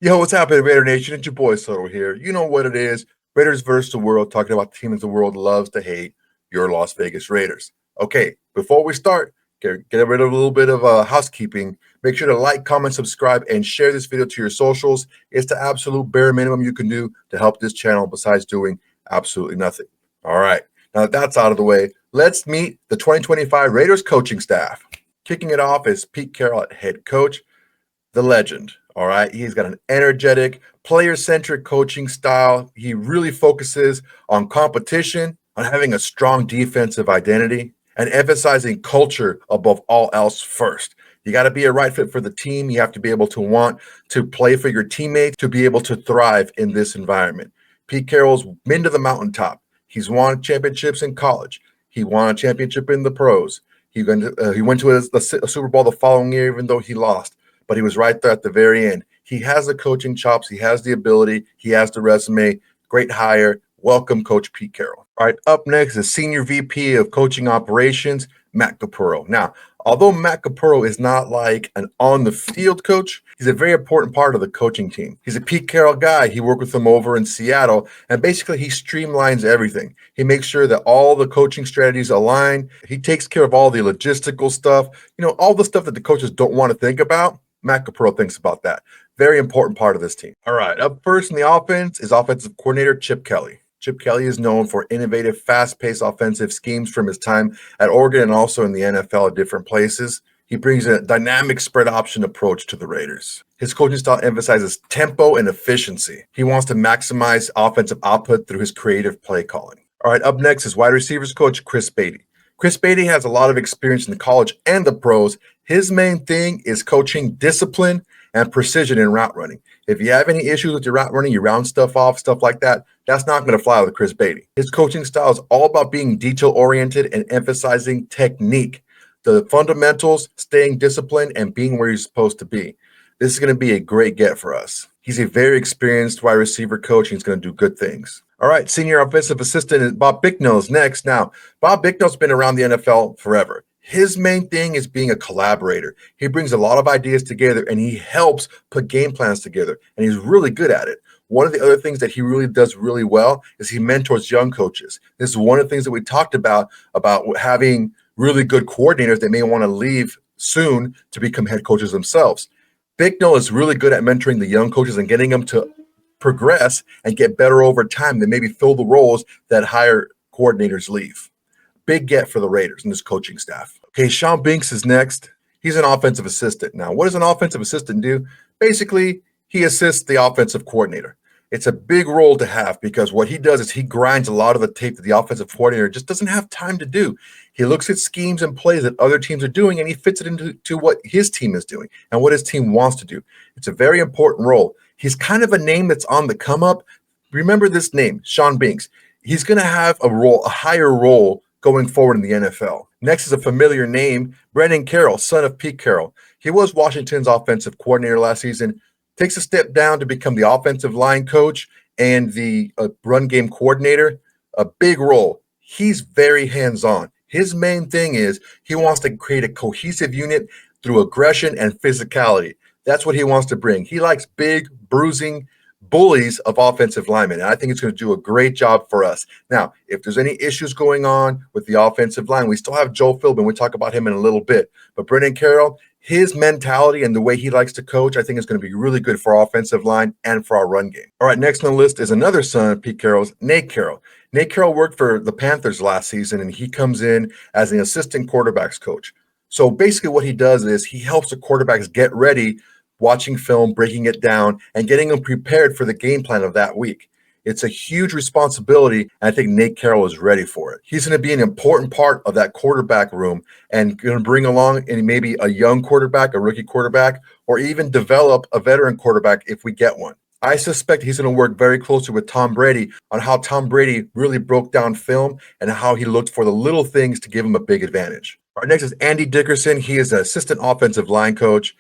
Yo, what's happening, Raider Nation? It's your boy Soto here. You know what it is. Raiders versus the world, talking about the teams the world loves to hate, your Las Vegas Raiders. Okay, before we start, get rid of a little bit of housekeeping. Make sure to like, comment, subscribe, and share this video to your socials. It's the absolute bare minimum you can do to help this channel besides doing absolutely nothing. All right, now that that's out of the way, let's meet the 2025 Raiders coaching staff. Kicking it off is Pete Carroll at head coach, the legend. All right. He's got an energetic, player centric coaching style. He really focuses on competition, on having a strong defensive identity, and emphasizing culture above all else first. You got to be a right fit for the team. You have to be able to want to play for your teammates to be able to thrive in this environment. Pete Carroll's been to the mountaintop. He's won championships in college. He won a championship in the pros. He went to a Super Bowl the following year, even though he lost, but he was right there at the very end. He has the coaching chops. He has the ability. He has the resume. Great hire. Welcome, Coach Pete Carroll. All right, up next is Senior VP of Coaching Operations, Matt Capurro. Now, although Matt Capurro is not like an on-the-field coach, he's a very important part of the coaching team. He's a Pete Carroll guy. He worked with him over in Seattle, and basically he streamlines everything. He makes sure that all the coaching strategies align. He takes care of all the logistical stuff, all the stuff that the coaches don't want to think about. Matt Capurro thinks about that. Very important part of this team. All right, up first in the offense is offensive coordinator Chip Kelly. Chip Kelly is known for innovative, fast-paced offensive schemes from his time at Oregon and also in the NFL at different places. He brings a dynamic spread option approach to the Raiders. His coaching style emphasizes tempo and efficiency. He wants to maximize offensive output through his creative play calling. All right, up next is wide receivers coach Chris Beatty. Chris Beatty has a lot of experience in the college and the pros. His main thing is coaching discipline and precision in route running. If you have any issues with your route running, you round stuff off, stuff like that, that's not going to fly with Chris Beatty. His coaching style is all about being detail-oriented and emphasizing technique, the fundamentals, staying disciplined, and being where you're supposed to be. This is going to be a great get for us. He's a very experienced wide receiver coach, and he's going to do good things. All right, senior offensive assistant is Bob Bicknell is next. Now, Bob Bicknell's been around the NFL forever. His main thing is being a collaborator. He brings a lot of ideas together, and he helps put game plans together, and he's really good at it. One of the other things that he really does really well is he mentors young coaches. This is one of the things that we talked about having really good coordinators that may want to leave soon to become head coaches themselves. Bicknell is really good at mentoring the young coaches and getting them to progress and get better over time than maybe fill the roles that higher coordinators leave. Big get for the Raiders and this coaching staff. Okay, Sean Binks is next. He's an offensive assistant. Now, what does an offensive assistant do? Basically, he assists the offensive coordinator. It's a big role to have because what he does is he grinds a lot of the tape that the offensive coordinator just doesn't have time to do. He looks at schemes and plays that other teams are doing, and he fits it into what his team is doing and what his team wants to do. It's a very important role. He's kind of a name that's on the come up. Remember this name, Sean Binks. He's going to have a higher role going forward in the NFL. Next is a familiar name, Brandon Carroll, son of Pete Carroll. He was Washington's offensive coordinator last season, takes a step down to become the offensive line coach and the run game coordinator, a big role. He's very hands-on. His main thing is he wants to create a cohesive unit through aggression and physicality. That's what he wants to bring. He likes big, bruising bullies of offensive linemen, and I think it's going to do a great job for us. Now, if there's any issues going on with the offensive line, we still have Joe Philbin. We'll talk about him in a little bit. But Brendan Carroll, his mentality and the way he likes to coach, I think is going to be really good for our offensive line and for our run game. All right, next on the list is another son of Pete Carroll's, Nate Carroll. Nate Carroll worked for the Panthers last season, and he comes in as an assistant quarterbacks coach. So basically what he does is he helps the quarterbacks get ready, watching film, breaking it down, and getting them prepared for the game plan of that week. It's a huge responsibility, and I think Nate Carroll is ready for it. He's going to be an important part of that quarterback room and going to bring along maybe a young quarterback, a rookie quarterback, or even develop a veteran quarterback if we get one. I suspect he's going to work very closely with Tom Brady on how Tom Brady really broke down film and how he looked for the little things to give him a big advantage. Our next is Andy Dickerson. He is an assistant offensive line coach.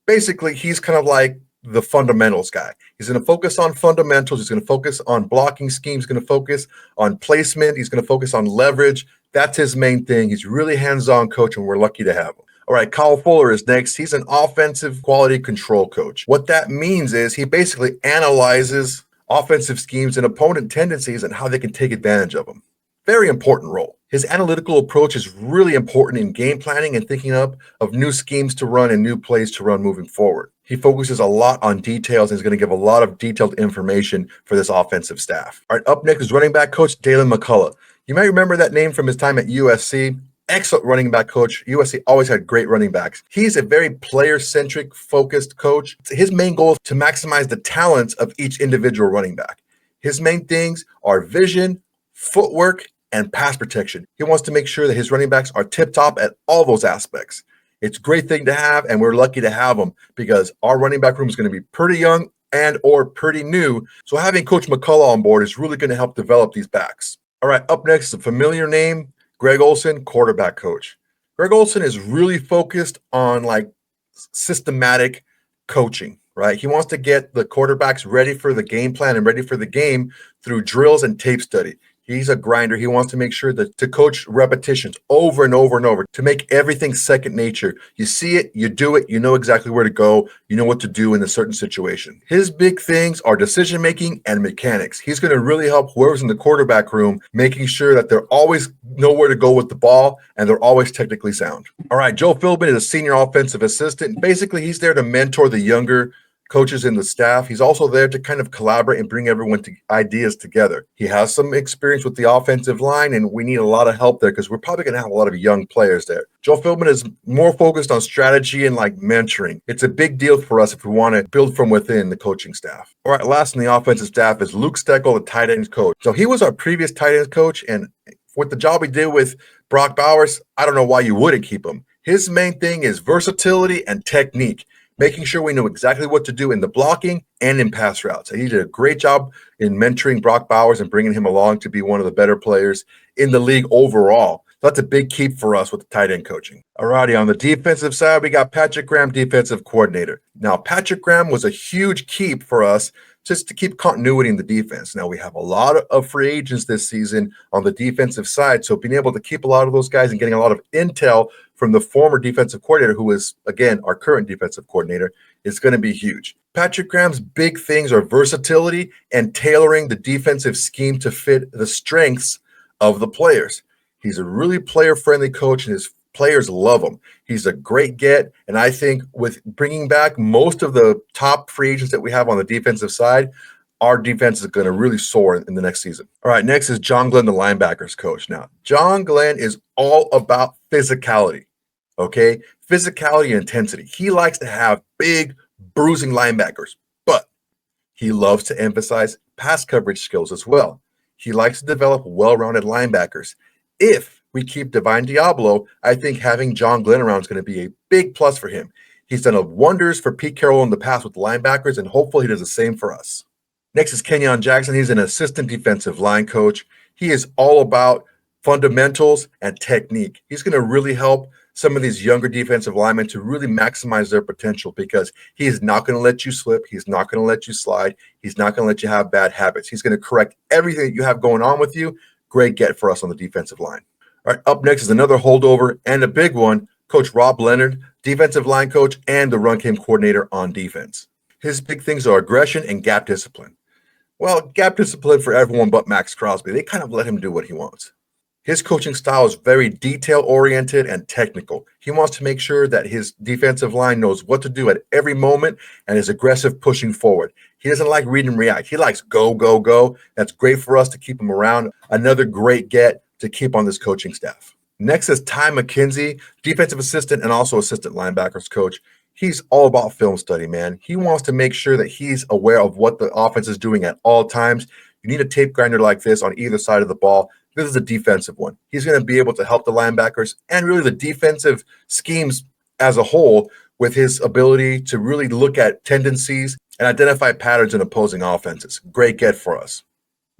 Basically, he's kind of like the fundamentals guy. He's going to focus on fundamentals. He's going to focus on blocking schemes. He's going to focus on placement. He's going to focus on leverage. That's his main thing. He's really hands-on coach, and we're lucky to have him. All right, Kyle Fuller is next. He's an offensive quality control coach. What that means is he basically analyzes offensive schemes and opponent tendencies and how they can take advantage of them. Very important role. His analytical approach is really important in game planning and thinking up of new schemes to run and new plays to run moving forward. He focuses a lot on details and is going to give a lot of detailed information for this offensive staff. All right, up next is running back coach Dalen McCullough. You might remember that name from his time at USC. Excellent running back coach. USC always had great running backs. He's a very player-centric, focused coach. His main goal is to maximize the talents of each individual running back. His main things are vision, footwork, and pass protection. He wants to make sure that his running backs are tip-top at all those aspects. It's a great thing to have, and we're lucky to have them because our running back room is going to be pretty young and or pretty new. So having Coach McCullough on board is really going to help develop these backs. All right, up next is a familiar name, Greg Olson, quarterback coach. Greg Olson is really focused on systematic coaching, right? He wants to get the quarterbacks ready for the game plan and ready for the game through drills and tape study. He's a grinder. He wants to make sure that to coach repetitions over and over and over to make everything second nature. You see it, you do it, you know exactly where to go, you know what to do in a certain situation. His big things are decision making and mechanics. He's going to really help whoever's in the quarterback room, making sure that they're always know where to go with the ball and they're always technically sound. All right, Joe Philbin is a senior offensive assistant. Basically, he's there to mentor the younger coaches in the staff. He's also there to kind of collaborate and bring everyone to ideas together. He has some experience with the offensive line, and we need a lot of help there because we're probably going to have a lot of young players there. Joe Philbin is more focused on strategy and mentoring. It's a big deal for us if we want to build from within the coaching staff. All right, last in the offensive staff is Luke Steckel, the tight ends coach. So he was our previous tight ends coach, and with the job he did with Brock Bowers, I don't know why you wouldn't keep him. His main thing is versatility and technique, making sure we know exactly what to do in the blocking and in pass routes. And he did a great job in mentoring Brock Bowers and bringing him along to be one of the better players in the league overall. So that's a big keep for us with the tight end coaching. All righty, on the defensive side, we got Patrick Graham, defensive coordinator. Now, Patrick Graham was a huge keep for us just to keep continuity in the defense. Now, we have a lot of free agents this season on the defensive side, so being able to keep a lot of those guys and getting a lot of intel from the former defensive coordinator, who is, again, our current defensive coordinator, is going to be huge. Patrick Graham's big things are versatility and tailoring the defensive scheme to fit the strengths of the players. He's a really player-friendly coach, and his players love him. He's a great get, and I think with bringing back most of the top free agents that we have on the defensive side, our defense is going to really soar in the next season. All right, next is John Glenn, the linebackers coach. Now, John Glenn is all about physicality, okay? Physicality and intensity. He likes to have big, bruising linebackers, but he loves to emphasize pass coverage skills as well. He likes to develop well-rounded linebackers. If we keep Divine Diablo, I think having John Glenn around is going to be a big plus for him. He's done wonders for Pete Carroll in the past with linebackers, and hopefully he does the same for us. Next is Kenyon Jackson. He's an assistant defensive line coach. He is all about fundamentals and technique. He's going to really help some of these younger defensive linemen to really maximize their potential because he is not going to let you slip. He's not going to let you slide. He's not going to let you have bad habits. He's going to correct everything that you have going on with you. Great get for us on the defensive line. All right, up next is another holdover and a big one, Coach Rob Leonard, defensive line coach and the run game coordinator on defense. His big things are aggression and gap discipline. Well, gap discipline for everyone but Max Crosby. They kind of let him do what he wants. His coaching style is very detail-oriented and technical. He wants to make sure that his defensive line knows what to do at every moment and is aggressive pushing forward. He doesn't like read and react. He likes go, go, go. That's great for us to keep him around. Another great get to keep on this coaching staff. Next is Ty McKenzie, defensive assistant and also assistant linebackers coach. He's all about film study, man. He wants to make sure that he's aware of what the offense is doing at all times. You need a tape grinder like this on either side of the ball. This is a defensive one. He's going to be able to help the linebackers and really the defensive schemes as a whole with his ability to really look at tendencies and identify patterns in opposing offenses. Great get for us.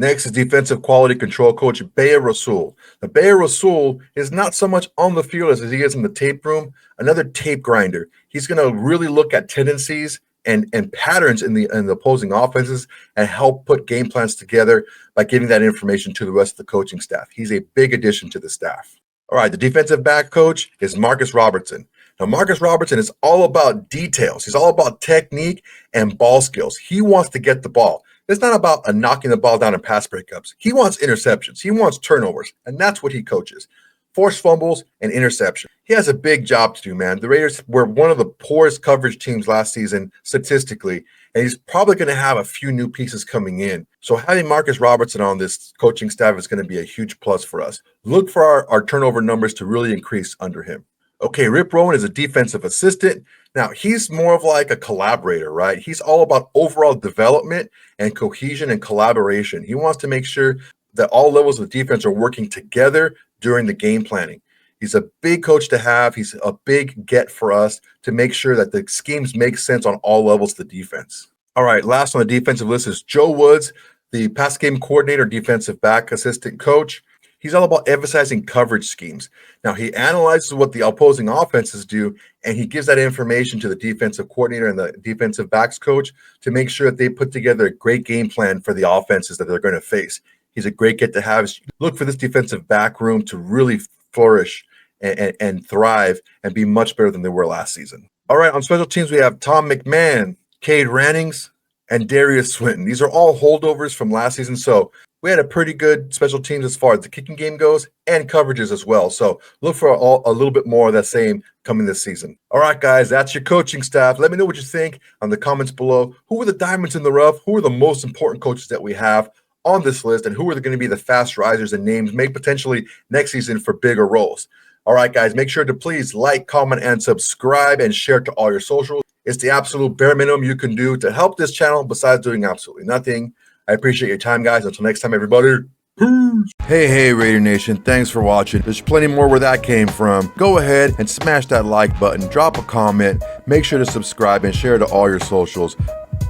Next is defensive quality control coach Beya Rasul. Now, Beya Rasul is not so much on the field as he is in the tape room, another tape grinder. He's going to really look at tendencies and patterns in the opposing offenses and help put game plans together by giving that information to the rest of the coaching staff. He's a big addition to the staff. All right, the defensive back coach is Marcus Robertson. Now, Marcus Robertson is all about details. He's all about technique and ball skills. He wants to get the ball. It's not about knocking the ball down in pass breakups. He wants interceptions. He wants turnovers, and that's what he coaches. Forced fumbles and interception. He has a big job to do, man. The Raiders were one of the poorest coverage teams last season statistically, and he's probably going to have a few new pieces coming in. So having Marcus Robertson on this coaching staff is going to be a huge plus for us. Look for our turnover numbers to really increase under him. Okay, Rip Rowan is a defensive assistant. Now, he's more of like a collaborator, right? He's all about overall development and cohesion and collaboration. He wants to make sure that all levels of defense are working together during the game planning. He's a big coach to have. He's a big get for us to make sure that the schemes make sense on all levels of the defense. All right, last on the defensive list is Joe Woods, the pass game coordinator, defensive back assistant coach. He's all about emphasizing coverage schemes. Now, he analyzes what the opposing offenses do, and he gives that information to the defensive coordinator and the defensive backs coach to make sure that they put together a great game plan for the offenses that they're going to face. He's a great get to have. Look for this defensive back room to really flourish and thrive and be much better than they were last season. All right, on special teams, we have Tom McMahon, Cade Rannings, and Darius Swinton. These are all holdovers from last season, so we had a pretty good special teams as far as the kicking game goes and coverages as well. So look for a little bit more of that same coming this season. All right, guys, that's your coaching staff. Let me know what you think on the comments below. Who are the diamonds in the rough? Who are the most important coaches that we have on this list? And who are going to be the fast risers and names make potentially next season for bigger roles? All right, guys, make sure to please like, comment, and subscribe and share to all your socials. It's the absolute bare minimum you can do to help this channel besides doing absolutely nothing. I appreciate your time, guys. Until next time, everybody. Peace. Hey, Raider Nation. Thanks for watching. There's plenty more where that came from. Go ahead and smash that like button. Drop a comment. Make sure to subscribe and share to all your socials.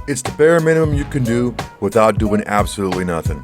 It's the bare minimum you can do without doing absolutely nothing.